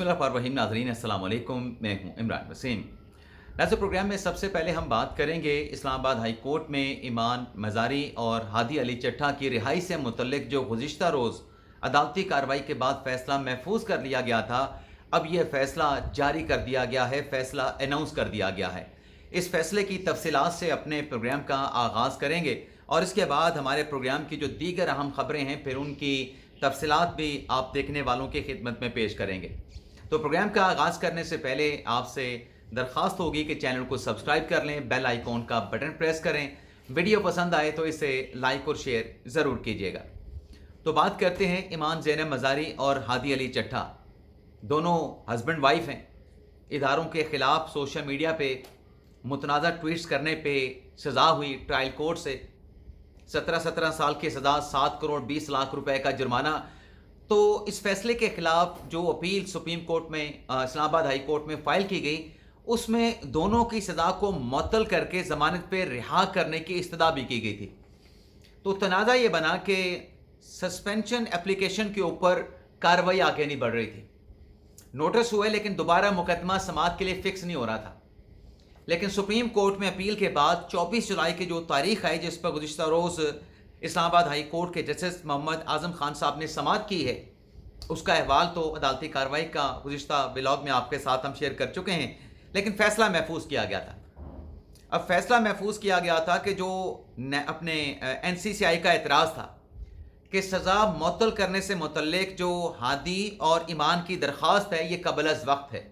बिस्मिल्लाहिर्रहमानिर्रहीम। नाज़रीन अस्सलाम वालेकुम, मैं हूं इमरान वसीम। नाज़रीन, प्रोग्राम में सबसे पहले हम बात करेंगे इस्लामाबाद हाई कोर्ट में ईमान मज़ारी और हादी अली चट्टा की रिहाई से मुतल्लिक जो गुज़िश्ता रोज़ अदालती कार्रवाई के बाद फ़ैसला महफूज कर लिया गया था, अब यह फ़ैसला जारी कर दिया गया है, फ़ैसला अनाउंस कर दिया गया है। इस फ़ैसले की तफसीलात से अपने प्रोग्राम का आगाज़ करेंगे और इसके बाद हमारे प्रोग्राम की जो दीगर अहम ख़बरें हैं फिर उनकी तफसीलात भी आप देखने वालों की खिदमत में पेश करेंगे। तो प्रोग्राम का आगाज़ करने से पहले आपसे दरख्वास्त होगी कि चैनल को सब्सक्राइब कर लें, बेल आइकॉन का बटन प्रेस करें, वीडियो पसंद आए तो इसे लाइक और शेयर ज़रूर कीजिएगा। तो बात करते हैं ईमान ज़ैनब मज़ारी और हादी अली चट्टा, दोनों हस्बैंड वाइफ हैं। इदारों के ख़िलाफ़ सोशल मीडिया पे मुतनाज़ा ट्वीट्स करने पे सज़ा हुई ट्रायल कोर्ट से 17 साल की सज़ा, 7 करोड़ 20 लाख रुपए का जुर्माना। तो इस फैसले के खिलाफ जो अपील सुप्रीम कोर्ट में इस्लामाबाद हाई कोर्ट में फ़ाइल की गई, उसमें दोनों की सज़ा को मुअत्तल करके ज़मानत पे रिहा करने की इस्तदा भी की गई थी। तो तनाज़ा ये बना कि सस्पेंशन एप्लीकेशन के ऊपर कार्रवाई आगे नहीं बढ़ रही थी। नोटिस हुए लेकिन दोबारा मुकदमा समाअत के लिए फ़िक्स नहीं हो रहा था। लेकिन सुप्रीम कोर्ट में अपील के बाद 24 जुलाई की जो तारीख है जिस पर गुज़िश्ता रोज़ इस्लामाबाद हाई कोर्ट के जस्टिस मोहम्मद आज़म खान साहब ने समाअत की है, उसका अहवाल तो अदालती कार्रवाई का गुज़िश्ता व्लॉग में आपके साथ हम शेयर कर चुके हैं, लेकिन फ़ैसला महफूज किया गया था। अब फैसला महफूज किया गया था कि जो अपने NCCI का एतराज़ था कि सज़ा मुअत्तल करने से मुतल्लिक जो हादी और ईमान की दरख्वास्त है ये क़ब्ल अज़ वक्त है,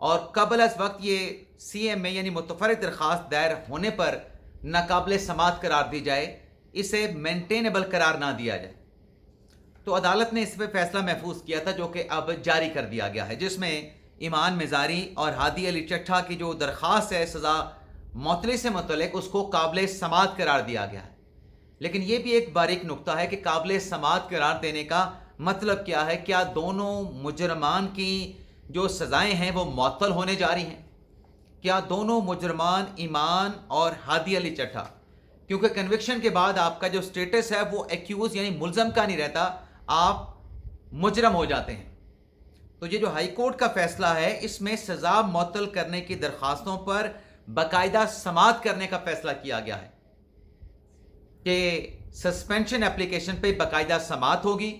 और क़ब्ल अज़ वक्त ये CMA यानी मुतफ़र्रिक़ दरख्वास्त दायर होने पर नाकाबिल समाअत करार दी जाए, इसे मेंटेनेबल करार ना दिया जाए। तो अदालत ने इस पर फैसला महफूज किया था जो कि अब जारी कर दिया गया है, जिसमें ईमान मज़ारी और हादी अली चट्टा की जो दरख्वास्त है सज़ा मुअत्तली से मुतल्लिक उसको काबिल समाअत करार दिया गया है। लेकिन ये भी एक बारीक नुक्ता है कि काबिल समाअत करार देने का मतलब क्या है। क्या दोनों मुजरमान की जो सज़ाएँ हैं वो मुअत्तल होने जा रही हैं? क्या दोनों मुजरमान ईमान और हादी अली चट्टा, क्योंकि कन्विक्शन के बाद आपका जो स्टेटस है वो एक्यूज यानी मुल्ज़म का नहीं रहता, आप मुजरम हो जाते हैं। तो ये जो हाई कोर्ट का फैसला है इसमें सज़ा मुअत्तल करने की दरख्वास्तों पर बाकायदा समाअत करने का फैसला किया गया है कि सस्पेंशन एप्लीकेशन पे बाकायदा समाअत होगी।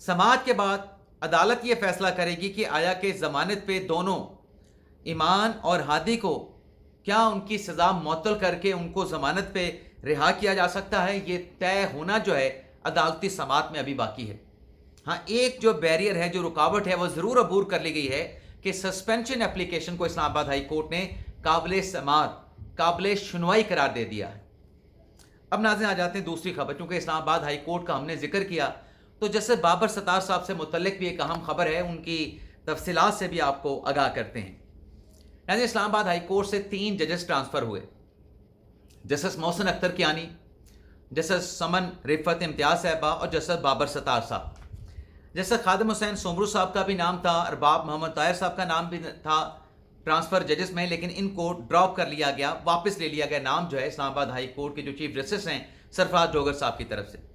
समाअत के बाद अदालत ये फैसला करेगी कि आया कि ज़मानत पे दोनों ईमान और हादी को क्या उनकी सज़ा मुअत्तल करके उनको ज़मानत पे रिहा किया जा सकता है। ये तय होना जो है अदालती समाअत में अभी बाकी है। हाँ, एक जो बैरियर है, जो रुकावट है, वो ज़रूर अबूर कर ली गई है कि सस्पेंशन एप्लीकेशन को इस्लामाबाद हाई कोर्ट ने काबिल समाअत, काबिल सुनवाई करार दे दिया है। अब नाज़रीन आ जाते हैं दूसरी खबर। क्योंकि इस्लामाबाद हाई कोर्ट का हमने जिक्र किया तो जस्टिस बाबर सत्तार साहब से मुतल्लिक भी एक अहम खबर है, उनकी तफसीलात से भी आपको आगाह करते हैं। नाज़रीन, इस्लामाबाद हाई कोर्ट से 3 जजेस ट्रांसफ़र हुए। जस्टिस मोहसिन अख्तर कियानी, जस्टिस समन रिफ़त इम्तियाज़ साहबा और जस्टिस बाबर सत्तार साहब। जस्टिस खादिम हुसैन सोमरू साहब का भी नाम था, अरबाब मोहम्मद ताहिर साहब का नाम भी था ट्रांसफ़र जजेस में, लेकिन इनको ड्रॉप कर लिया गया, वापस ले लिया गया नाम जो है इस्लामाबाद हाई कोर्ट के जो चीफ जस्टिस हैं सरफराज डोगर साहब की तरफ से।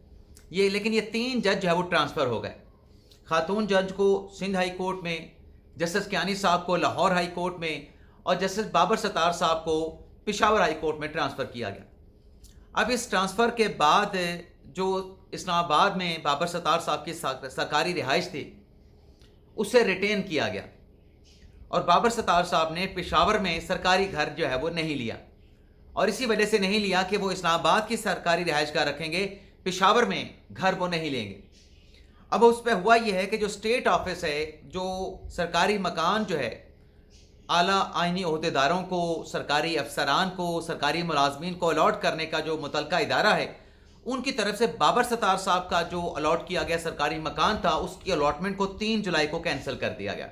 लेकिन ये 3 जज जो है वो ट्रांसफ़र हो गए। खातून जज को सिंध हाई कोर्ट में, जस्टिस कियानी साहब को लाहौर हाई कोर्ट में और जस्टिस बाबर सत्तार साहब को पेशावर हाई कोर्ट में ट्रांसफ़र किया गया। अब इस ट्रांसफ़र के बाद जो इस्लामाबाद में बाबर सत्तार साहब की सरकारी रिहाइश थी उसे रिटेन किया गया, और बाबर सत्तार साहब ने पेशावर में सरकारी घर जो है वो नहीं लिया, और इसी वजह से नहीं लिया कि वो इस्लामाबाद की सरकारी रिहाइश का रखेंगे, पेशावर में घर वो नहीं लेंगे। अब उस पर हुआ ये है कि जो स्टेट ऑफिस है, जो सरकारी मकान जो है आला आइनी ओहदेदारों को, सरकारी अफसरान को, सरकारी मुलाजमीन को अलॉट करने का जो मुतलका इदारा है, उनकी तरफ से बाबर सत्तार साहब का जो अलॉट किया गया सरकारी मकान था उसकी अलॉटमेंट को 3 जुलाई को कैंसिल कर दिया गया।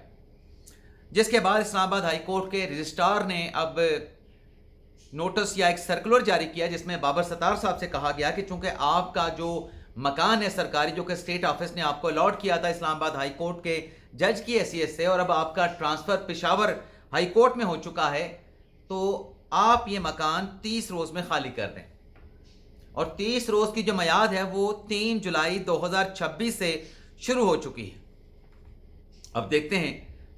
जिसके बाद इस्लामाबाद हाई कोर्ट के रजिस्ट्रार ने अब नोटिस या एक सर्कुलर जारी किया जिसमें बाबर सत्तार साहब से कहा गया कि चूंकि आपका जो मकान है सरकारी, जो कि स्टेट ऑफिस ने आपको अलॉट किया था इस्लामाबाद हाई कोर्ट के जज की हैसियत से, और अब आपका ट्रांसफ़र पेशावर हाई कोर्ट में हो चुका है, तो आप ये मकान 30 रोज़ में खाली कर दें। और 30 रोज़ की जो मियाद है वो 3 जुलाई 2026 से शुरू हो चुकी है। अब देखते हैं,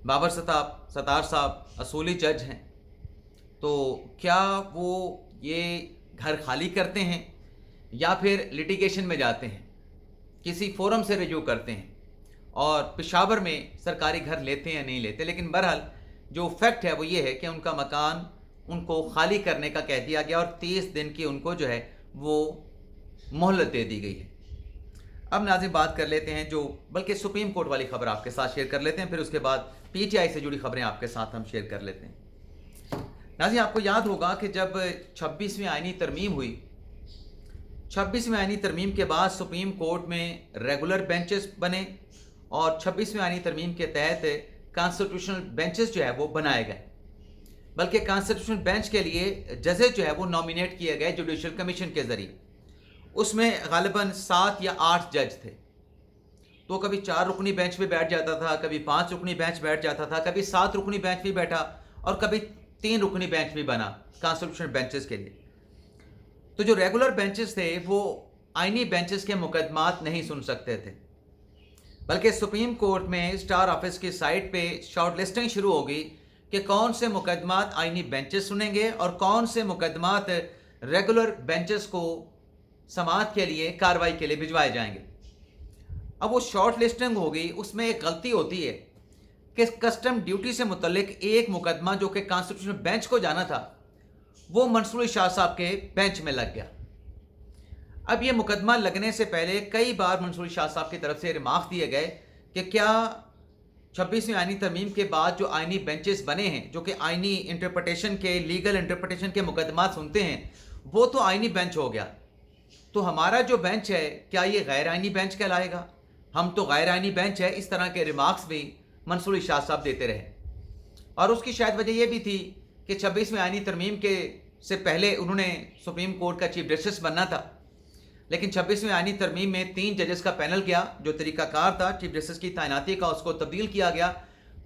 बाबर सत्तार साहब असूली जज हैं, तो क्या वो ये घर खाली करते हैं या फिर लिटिगेशन में जाते हैं, किसी फोरम से रिज्यू करते हैं और पेशावर में सरकारी घर लेते हैं या नहीं लेते। लेकिन बहरहाल जो फैक्ट है वो ये है कि उनका मकान उनको खाली करने का कह दिया गया और 30 दिन की उनको जो है वो मोहलत दे दी गई है। अब नाज़रीन बात कर लेते हैं बल्कि सुप्रीम कोर्ट वाली खबर आपके साथ शेयर कर लेते हैं, फिर उसके बाद पीटीआई से जुड़ी खबरें आपके साथ हम शेयर कर लेते हैं। नाज़रीन आपको याद होगा कि जब 26वीं आईनी तरमीम हुई, 26वीं आईनी तरमीम के बाद सुप्रीम कोर्ट में रेगुलर बेंचेस बने और 26वीं आईनी तरमीम के तहत कॉन्स्टिट्यूशनल बेंचेस जो है वो बनाए गए। बल्कि कॉन्स्टिट्यूशनल बेंच के लिए जजेस जो है वो नॉमिनेट किए गए जुडिशल कमीशन के ज़रिए। उसमें गालिबन 7 या 8 जज थे, तो कभी 4 रुकनी बेंच पे बैठ जाता था, कभी 5 रुकनी बेंच बैठ जाता था, कभी 7 रुकनी बेंच भी बैठा और कभी 3 रुकनी बेंच भी बना कॉन्स्टिट्यूशनल बेंचेस के लिए। तो जो रेगुलर बेंचेस थे वो आईनी बेंचेस के मुकदमात नहीं सुन सकते थे, बल्कि सुप्रीम कोर्ट में स्टार ऑफिस की साइट पे शॉर्ट लिस्टिंग शुरू होगी कि कौन से मुकदमात आईनी बेंचेस सुनेंगे और कौन से मुकदमात रेगुलर बेंचेस को समाअत के लिए कार्रवाई के लिए भिजवाए जाएंगे। अब वो शॉर्ट लिस्टिंग होगी, उसमें एक गलती होती है कि कस्टम ड्यूटी से मुतल्लिक एक मुकदमा जो कि कॉन्स्टिट्यूशनल बेंच को जाना था वो मंसूर अली शाह साहब के बेंच में लग गया। अब ये मुकदमा लगने से पहले कई बार मंसूर अली शाह साहब की तरफ से रिमार्क दिए गए कि क्या 26वीं आईनी तरमीम के बाद जो आईनी बेंचेस बने हैं जो कि आईनी इंटरप्रटेशन के लीगल इंटरप्रटेशन के मुकदमा सुनते हैं वो तो आईनी बेंच हो गया, तो हमारा जो बेंच है क्या ये गैर आईनी बेंच कहलाएगा? हम तो गैर आईनी बेंच है। इस तरह के रिमार्क्स भी मंसूर अली शाह साहब देते रहे और उसकी शायद वजह यह भी थी कि 26वीं आईनी तरमीम के से पहले उन्होंने सुप्रीम कोर्ट का चीफ जस्टिस बनना था, लेकिन 26वीं आईनी तरमीम में 3 जजेस का पैनल गया, जो तरीकाकार था चीफ जस्टिस की तैनाती का उसको तब्दील किया गया,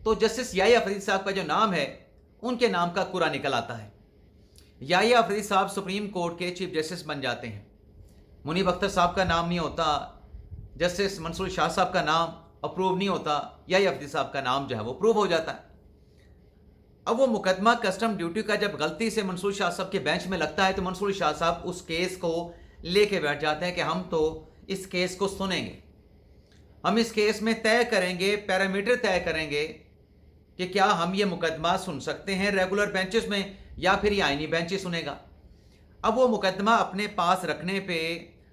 तो जस्टिस याहिया अफरीदी साहब का जो नाम है उनके नाम का कुरा निकल आता है। याहिया अफरीदी साहब सुप्रीम कोर्ट के चीफ जस्टिस बन जाते हैं, मुनीब अख्तर साहब का नाम नहीं होता, जस्टिस मंसूर शाह साहब का नाम अप्रूव नहीं होता, याहिया अफरीदी साहब का नाम जो है वो अप्रूव हो जाता है। अब वो मुकदमा कस्टम ड्यूटी का जब गलती से मंसूर शाह साहब के बेंच में लगता है तो मंसूर शाह साहब उस केस को लेके बैठ जाते हैं कि हम तो इस केस को सुनेंगे, हम इस केस में तय करेंगे, पैरामीटर तय करेंगे कि क्या हम ये मुकदमा सुन सकते हैं रेगुलर बेंचेस में या फिर ये आईनी बेंच ही सुनेगा। अब वो मुकदमा अपने पास रखने पे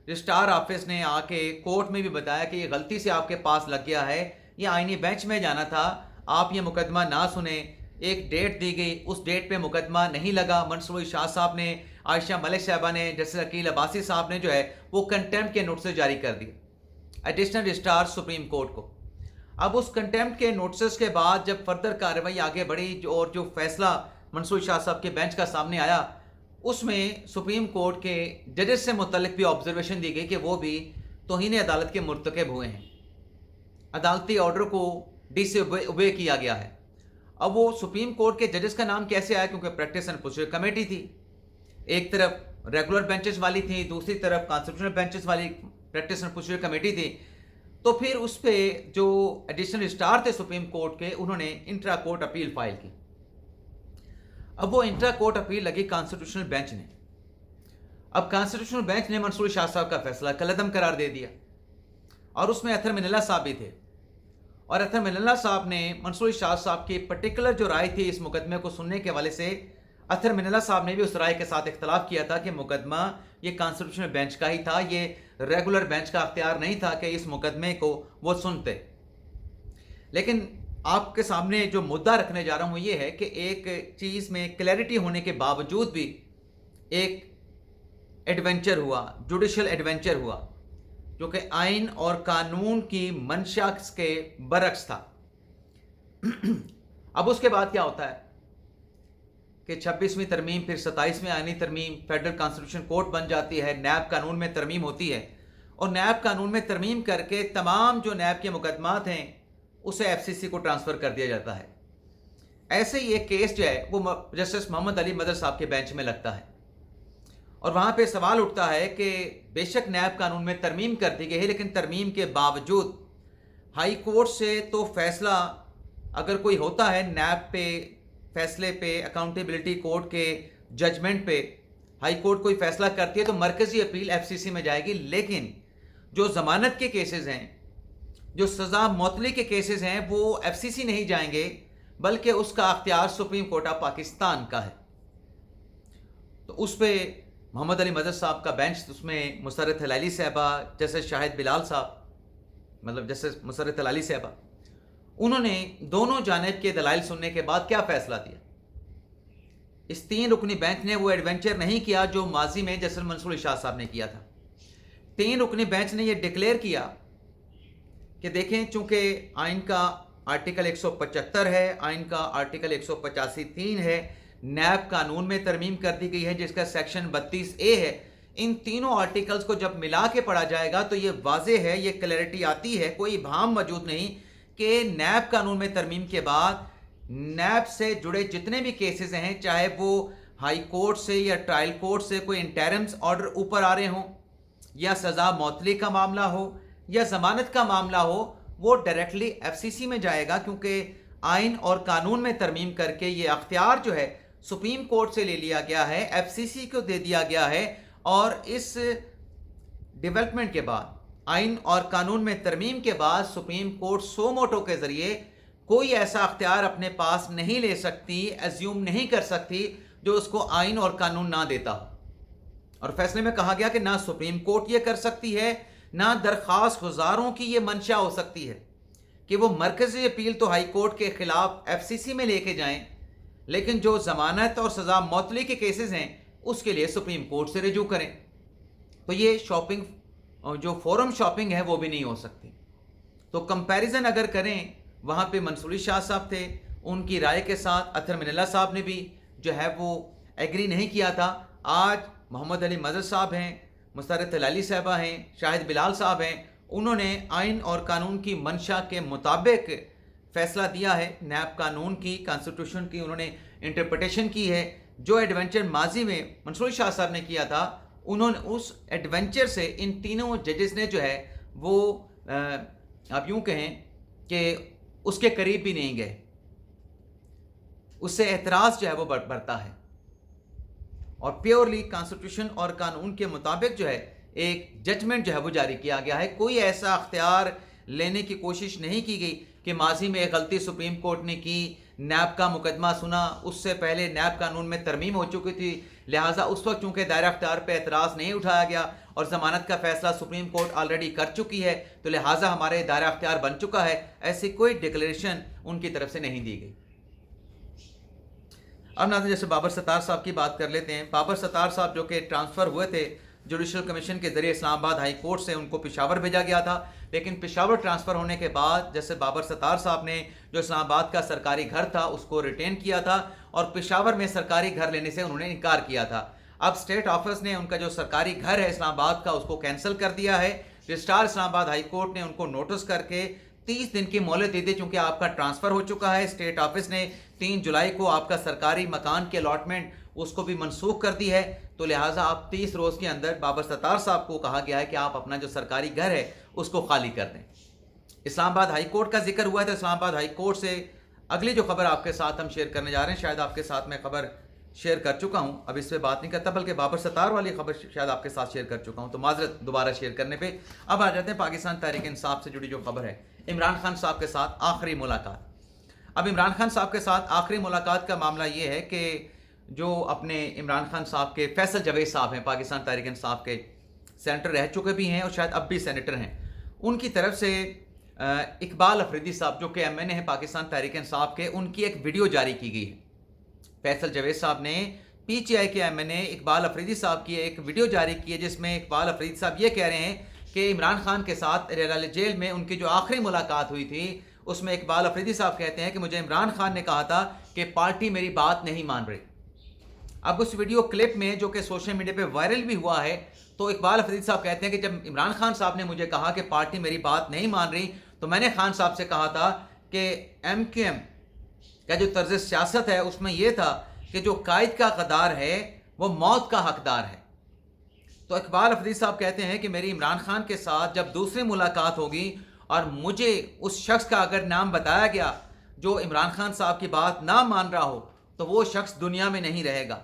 रजिस्ट्रार ऑफिस ने आके कोर्ट में भी बताया कि ये गलती से आपके पास लग गया है, ये आईनी बेंच में जाना था, आप ये मुकदमा ना सुने। एक डेट दी गई, उस डेट पे मुकदमा नहीं लगा। मंसूर अली शाह साहब ने, आयशा मलिक साहबा ने, जस्टिस अकील अब्बासी साहब ने जो है वो कंटेम्प्ट के नोटिस जारी कर दिए एडिशनल रजिस्ट्रार सुप्रीम कोर्ट को। अब उस कंटेम्प्ट के नोटिस के बाद जब फर्दर कार्रवाई आगे बढ़ी और जो फैसला मंसूर शाह साहब के बेंच का सामने आया, उसमें सुप्रीम कोर्ट के जजेस से मुतल्लिक भी ऑब्जर्वेशन दी गई कि वो भी तौहीन अदालत के मुर्तकब हुए हैं, अदालती ऑर्डर को डिसओबे किया गया है। अब वो सुप्रीम कोर्ट के जजेस का नाम कैसे आया? क्योंकि प्रैक्टिस एंड प्रोसीजर कमेटी थी, एक तरफ रेगुलर बेंचेस वाली थी, दूसरी तरफ कॉन्स्टिट्यूशनल बेंचेस वाली प्रैक्टिस एंड प्रोसीजर कमेटी थी। तो फिर उस पर जो एडिशनल रजिस्ट्रार थे सुप्रीम कोर्ट के, उन्होंने इंट्रा कोर्ट अपील फाइल की। अब वो इंट्रा कोर्ट अपील लगी कॉन्स्टिट्यूशनल बेंच ने। अब कॉन्स्टिट्यूशनल बेंच ने मंसूर शाह साहब का फैसला कलअदम करार दे दिया और उसमें अतहर मिनल्ला साहब भी थे, और अतहर मिनल्ला साहब ने मंसूर शाह साहब की पर्टिकुलर जो राय थी इस मुकदमे को सुनने के हवाले से, अतहर मिनल्ला साहब ने भी उस राय के साथ इख्तलाफ किया था कि मुकदमा ये कॉन्स्टिट्यूशनल बेंच का ही था, ये रेगुलर बेंच का अख्तियार नहीं था कि इस मुकदमे को वो सुनते। लेकिन आपके सामने जो मुद्दा रखने जा रहा हूँ ये है कि एक चीज़ में क्लैरिटी होने के बावजूद भी एक एडवेंचर हुआ, जुडिशल एडवेंचर हुआ, जो कि आइन और कानून की मंशा के बरक्स था। अब उसके बाद क्या होता है कि 26वीं तरमीम, फिर 27वीं आईनी तरमीम, फेडरल कॉन्स्टिट्यूशन कोर्ट बन जाती है, नैब कानून में तरमीम होती है और नैब कानून में तरमीम करके तमाम जो नैब के मुकदमात हैं उसे एफसीसी को ट्रांसफ़र कर दिया जाता है। ऐसे ही एक केस जो है वो जस्टिस मोहम्मद अली मदर साहब के बेंच में लगता है और वहाँ पे सवाल उठता है कि बेशक नैब कानून में तरमीम कर दी गई है, लेकिन तरमीम के बावजूद हाई कोर्ट से तो फैसला اگر کوئی ہوتا ہے نیب پہ فیصلے پہ، اکاؤنٹیبلٹی کورٹ کے ججمنٹ پہ ہائی کورٹ کوئی فیصلہ کرتی ہے تو مرکزی اپیل ایف سی سی میں جائے گی، لیکن جو ضمانت کے کیسز ہیں، جو سزا معطلی کے کیسز ہیں، وہ ایف سی سی نہیں جائیں گے، بلکہ اس کا اختیار سپریم کورٹ آف پاکستان کا ہے۔ تو اس پہ محمد علی مدد صاحب کا بینچ، اس میں مسرت ہلالی صاحبہ، جسٹس شاہد بلال صاحب، مطلب جسٹس مسرت ہلالی صاحبہ، انہوں نے دونوں جانب کے دلائل سننے کے بعد کیا فیصلہ دیا؟ اس 3 رکنی بینچ نے وہ ایڈونچر نہیں کیا جو ماضی میں جسٹس منصور اشاد صاحب نے کیا تھا۔ 3 رکنی بینچ نے یہ ڈکلیئر کیا کہ دیکھیں، چونکہ آئین کا آرٹیکل 175 ہے، آئین کا آرٹیکل 185(3) ہے، نیب قانون میں ترمیم کر دی گئی ہے جس کا سیکشن 32A ہے، ان تینوں آرٹیکلز کو جب ملا کے پڑھا جائے گا تو یہ واضح ہے، یہ کلیئرٹی آتی ہے، کوئی ابہام موجود نہیں کہ نیب قانون میں ترمیم کے بعد نیب سے جڑے جتنے بھی کیسز ہیں، چاہے وہ ہائی کورٹ سے یا ٹرائل کورٹ سے کوئی انٹرمز آرڈر اوپر آ رہے ہوں، یا سزا معطلی کا معاملہ ہو، یا ضمانت کا معاملہ ہو، وہ ڈائریکٹلی ایف سی سی میں جائے گا، کیونکہ آئین اور قانون میں ترمیم کر کے یہ اختیار جو ہے سپریم کورٹ سے لے لیا گیا ہے، ایف سی سی کو دے دیا گیا ہے، اور اس ڈیولپمنٹ کے بعد، آئین اور قانون میں ترمیم کے بعد، سپریم کورٹ سو موٹو کے ذریعے کوئی ایسا اختیار اپنے پاس نہیں لے سکتی، ایزیوم نہیں کر سکتی جو اس کو آئین اور قانون نہ دیتا ہو۔ اور فیصلے میں کہا گیا کہ نہ سپریم کورٹ یہ کر سکتی ہے، نہ درخواست گزاروں کی یہ منشا ہو سکتی ہے کہ وہ مرکزی اپیل تو ہائی کورٹ کے خلاف ایف سی سی میں لے کے جائیں، لیکن جو ضمانت اور سزا معطلی کے کیسز ہیں اس کے لیے سپریم کورٹ سے رجوع کریں۔ تو یہ شاپنگ، جو فورم شاپنگ ہے، وہ بھی نہیں ہو سکتی۔ تو کمپیریزن اگر کریں، وہاں پہ منصوری شاہ صاحب تھے، ان کی رائے کے ساتھ اطہر من اللہ صاحب نے بھی جو ہے وہ ایگری نہیں کیا تھا۔ آج محمد علی مدد صاحب ہیں، مسرت ہلالی صاحبہ ہیں، شاہد بلال صاحب ہیں، انہوں نے آئین اور قانون کی منشا کے مطابق فیصلہ دیا ہے، نیب قانون کی، کانسٹیٹیوشن کی انہوں نے انٹرپریٹیشن کی ہے۔ جو ایڈونچر ماضی میں منصور شاہ صاحب نے کیا تھا، انہوں نے اس ایڈونچر سے ان تینوں ججز نے جو ہے وہ آپ یوں کہیں کہ اس کے قریب بھی نہیں گئے، اس سے اعتراض جو ہے وہ بڑھتا ہے، اور پیورلی کانسٹیٹیوشن اور قانون کے مطابق جو ہے ایک ججمنٹ جو ہے وہ جاری کیا گیا ہے۔ کوئی ایسا اختیار لینے کی کوشش نہیں کی گئی کہ ماضی میں ایک غلطی سپریم کورٹ نے کی، نیب کا مقدمہ سنا، اس سے پہلے نیب قانون میں ترمیم ہو چکی تھی، لہٰذا اس وقت چونکہ دائرہ اختیار پہ اعتراض نہیں اٹھایا گیا اور ضمانت کا فیصلہ سپریم کورٹ آلریڈی کر چکی ہے، تو لہٰذا ہمارے دائرہ اختیار بن چکا ہے، ایسی کوئی ڈکلیریشن ان کی طرف سے نہیں دی گئی۔ اب ناظرین، جیسے بابر ستار صاحب کی بات کر لیتے ہیں۔ بابر ستار صاحب جو کہ ٹرانسفر ہوئے تھے جوڈیشل کمیشن کے ذریعے اسلام آباد ہائی کورٹ سے، ان کو پشاور بھیجا گیا تھا، لیکن پشاور ٹرانسفر ہونے کے بعد جیسے بابر ستار صاحب نے جو اسلام آباد کا سرکاری گھر تھا اس کو ریٹین کیا تھا، اور پشاور میں سرکاری گھر لینے سے انہوں نے انکار کیا تھا۔ اب اسٹیٹ آفس نے ان کا جو سرکاری گھر ہے اسلام آباد کا، اس کو کینسل کر دیا ہے۔ رجسٹرار اسلام آباد ہائی کورٹ نے ان کو نوٹس کر کے 30 دن کی مہلت دی تھی، چونکہ آپ کا ٹرانسفر ہو چکا ہے۔ اسٹیٹ آفس نے 3 جولائی کو آپ کا سرکاری مکان کی الاٹمنٹ اس کو بھی منسوخ کر دی ہے، تو لہٰذا آپ 30 روز کے اندر بابر ستار صاحب کو کہا گیا ہے کہ آپ اپنا جو سرکاری گھر ہے اس کو خالی کر دیں۔ اسلام آباد ہائی کورٹ کا ذکر ہوا ہے، تو اسلام آباد ہائی کورٹ سے اگلی جو خبر آپ کے ساتھ ہم شیئر کرنے جا رہے ہیں، شاید آپ کے ساتھ میں خبر شیئر کر چکا ہوں، اب اس پہ بات نہیں کرتا، بلکہ بابر ستار والی خبر شاید آپ کے ساتھ شیئر کر چکا ہوں، تو معذرت دوبارہ شیئر کرنے پہ۔ اب آ جاتے ہیں پاکستان تحریک انصاف سے جڑی جو خبر ہے، عمران خان صاحب کے ساتھ آخری ملاقات۔ اب عمران خان صاحب کے ساتھ آخری ملاقات کا معاملہ یہ ہے کہ جو اپنے عمران خان صاحب کے فیصل جاوید صاحب ہیں، پاکستان تحریک انصاف کے سینیٹر رہ چکے بھی ہیں اور شاید اب بھی سینیٹر ہیں، ان کی طرف سے اقبال افریدی صاحب جو کہ MNA ہیں پاکستان تحریک انصاف کے، ان کی ایک ویڈیو جاری کی گئی ہے۔ فیصل جاوید صاحب نے PTI کے MNA اقبال افریدی صاحب کی ایک ویڈیو جاری کی ہے، جس میں اقبال افریدی صاحب یہ کہہ رہے ہیں کہ عمران خان کے ساتھ ریلہ جیل میں ان کی جو آخری ملاقات ہوئی تھی، اس میں اقبال افریدی صاحب کہتے ہیں کہ مجھے عمران خان نے کہا تھا کہ پارٹی میری بات نہیں مان رہی۔ اب اس ویڈیو کلپ میں جو کہ سوشل میڈیا پہ وائرل بھی ہوا ہے، تو اقبال افریدی صاحب کہتے ہیں کہ جب عمران خان صاحب نے مجھے کہا کہ پارٹی میری بات نہیں مان رہی، تو میں نے خان صاحب سے کہا تھا کہ MQM کا جو طرز سیاست ہے اس میں یہ تھا کہ جو قائد کا غدار ہے وہ موت کا حقدار ہے۔ تو اقبال افریدی صاحب کہتے ہیں کہ میری عمران خان کے ساتھ جب دوسری ملاقات ہوگی اور مجھے اس شخص کا اگر نام بتایا گیا جو عمران خان صاحب کی بات نہ مان رہا ہو تو وہ شخص دنیا میں نہیں رہے گا.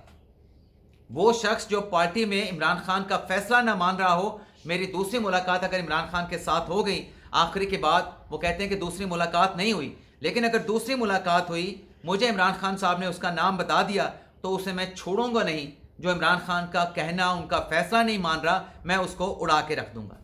وہ شخص جو پارٹی میں عمران خان کا فیصلہ نہ مان رہا ہو. میری دوسری ملاقات اگر عمران خان کے ساتھ ہو گئی آخری کے بعد، وہ کہتے ہیں کہ دوسری ملاقات نہیں ہوئی، لیکن اگر دوسری ملاقات ہوئی مجھے عمران خان صاحب نے اس کا نام بتا دیا تو اسے میں چھوڑوں گا نہیں. جو عمران خان کا کہنا، ان کا فیصلہ نہیں مان رہا، میں اس کو اڑا کے رکھ دوں گا.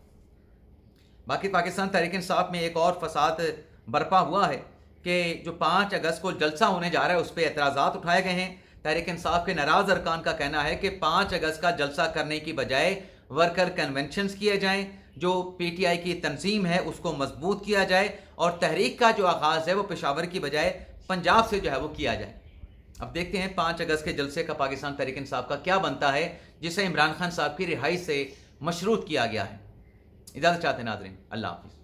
باقی پاکستان تحریک انصاف میں ایک اور فساد برپا ہوا ہے کہ جو 5 اگست کو جلسہ ہونے جا رہا ہے اس پہ اعتراضات اٹھائے گئے ہیں. تحریک انصاف کے ناراض ارکان کا کہنا ہے کہ 5 اگست کا جلسہ کرنے کی بجائے ورکر کنونشنز کیے جائیں، جو پی ٹی آئی کی تنظیم ہے اس کو مضبوط کیا جائے، اور تحریک کا جو آغاز ہے وہ پشاور کی بجائے پنجاب سے جو ہے وہ کیا جائے. اب دیکھتے ہیں 5 اگست کے جلسے کا پاکستان تحریک انصاف کا کیا بنتا ہے جسے عمران خان صاحب کی رہائی سے مشروط کیا گیا ہے. اجازت چاہتے ہیں ناظرین، اللہ حافظ.